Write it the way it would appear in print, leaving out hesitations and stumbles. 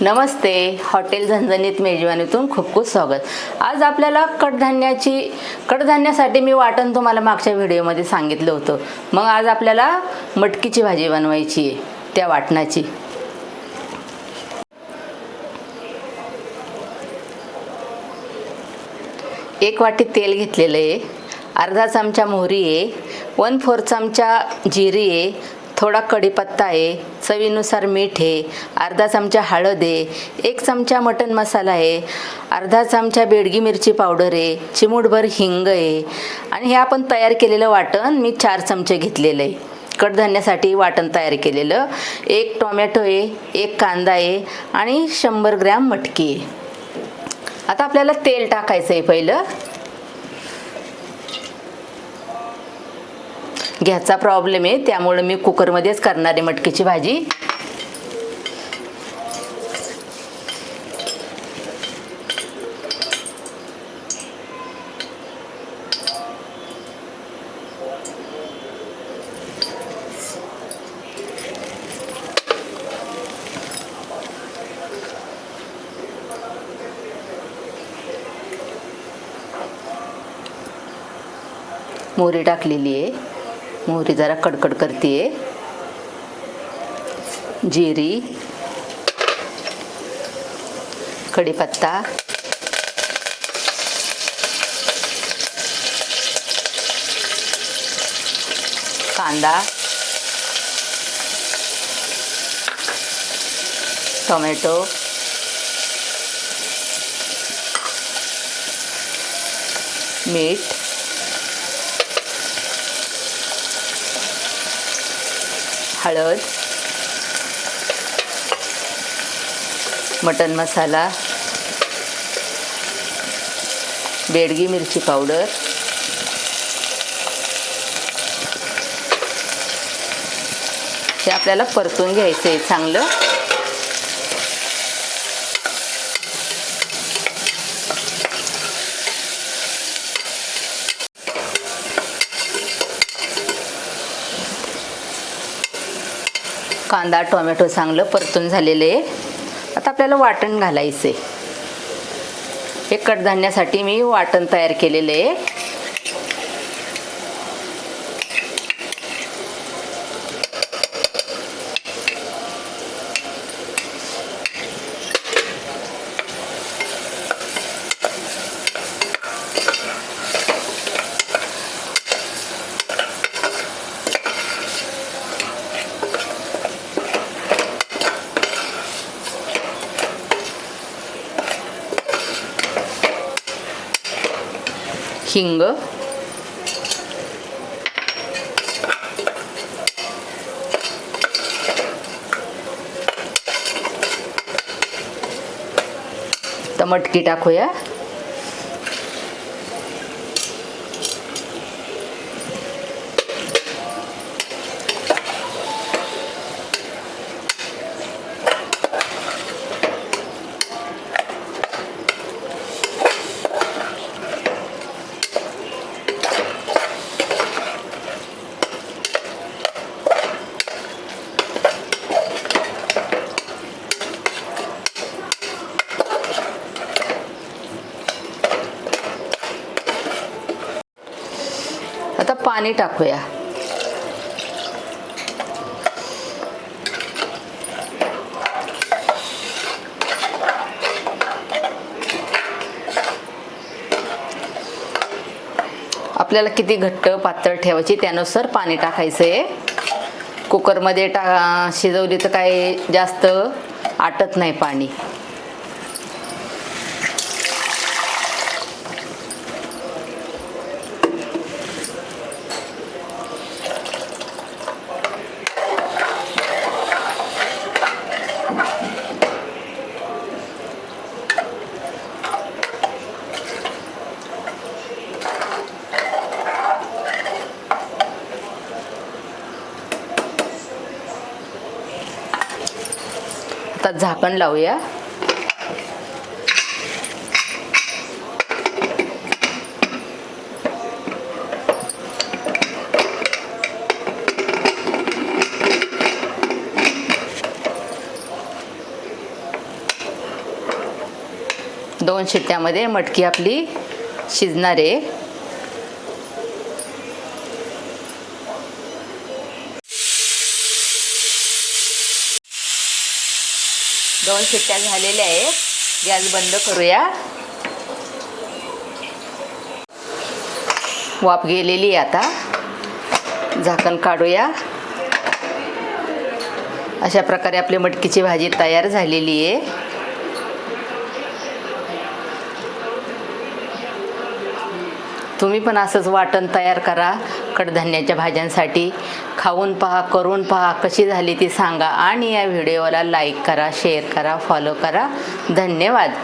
नमस्ते. Hotel झणझणीत मेजवानीतून खूप खूप स्वागत. आज आपल्याला कडधान्यासाठी मी वाटण तुम्हाला मागच्या व्हिडिओमध्ये सांगितलं होतं. मग आज आपल्याला मटकीची भाजी बनवायची आहे, त्या वाटणाची. एक वाटी तेल घेतलेलं आहे, अर्धा चमचा मोहरी आहे, 1/4 चमचा जिरी आहे, थोडा कढीपत्ता आहे, चवीनुसार मीठ आहे, अर्धा चमचा हळद आहे, 1 चमचा मटण मसाला आहे, अर्धा चमचा बेडगी मिरची पावडर आहे, चिमूटभर हिंग आहे. आणि हे आपण तयार केलेलं वाटण मी 4 चमचे घेतलेलं आहे. कडधान्यासाठी वाटण तयार केलेलं. 1 टोमॅटो आहे, 1 कांदा आहे आणि 100 ग्रॅम मटकी आहे. आता आपल्याला तेल टाकायचं आहे. पहिलं गॅसचा प्रॉब्लेम आहे, त्यामुळे मी कुकरमध्येच करणार आहे मटकीची भाजी. मोहरी टाकलेली आहे, मोहरी जरा कडकड करते. जिरी, कढीपत्ता, कांदा, टोमॅटो, मीठ, हळद, मटण मसाला, बेडगी मिरची पावडर, हे आपल्याला परतून घ्यायचं आहे चांगलं. कांदा टोमॅटो चांगलं परतून झालेले आहे. आता आपल्याला वाटण घालायचे. हे कडधान्यासाठी मी वाटण तयार केलेले आहे. हिंग, तर मटकी टाकूया. आता पाणी टाकूया. आपल्याला किती घट्ट पातळ ठेवायची त्यानुसार पाणी टाकायचं आहे. कुकरमध्ये शिजवली तर काय जास्त आटत नाही पाणी. आता झाकण लावूया. 2 शिट्ट्यामध्ये मटकी आपली शिजणार आहे. दोन शिट्ट्या झालेल्या आहे. गॅस बंद करूया. वाफ गेलेली आहे. आता झाकण काढूया. अशा प्रकारे आपली मटकीची भाजी तयार झालेली आहे. तुम्ही पण असंच वाटण तयार करा कडधान्याच्या भाज्यांसाठी. खाऊन पहा, करून पहा, कशी झाली ती सांगा आणि या व्हिडिओला लाईक करा, शेअर करा, फॉलो करा. धन्यवाद.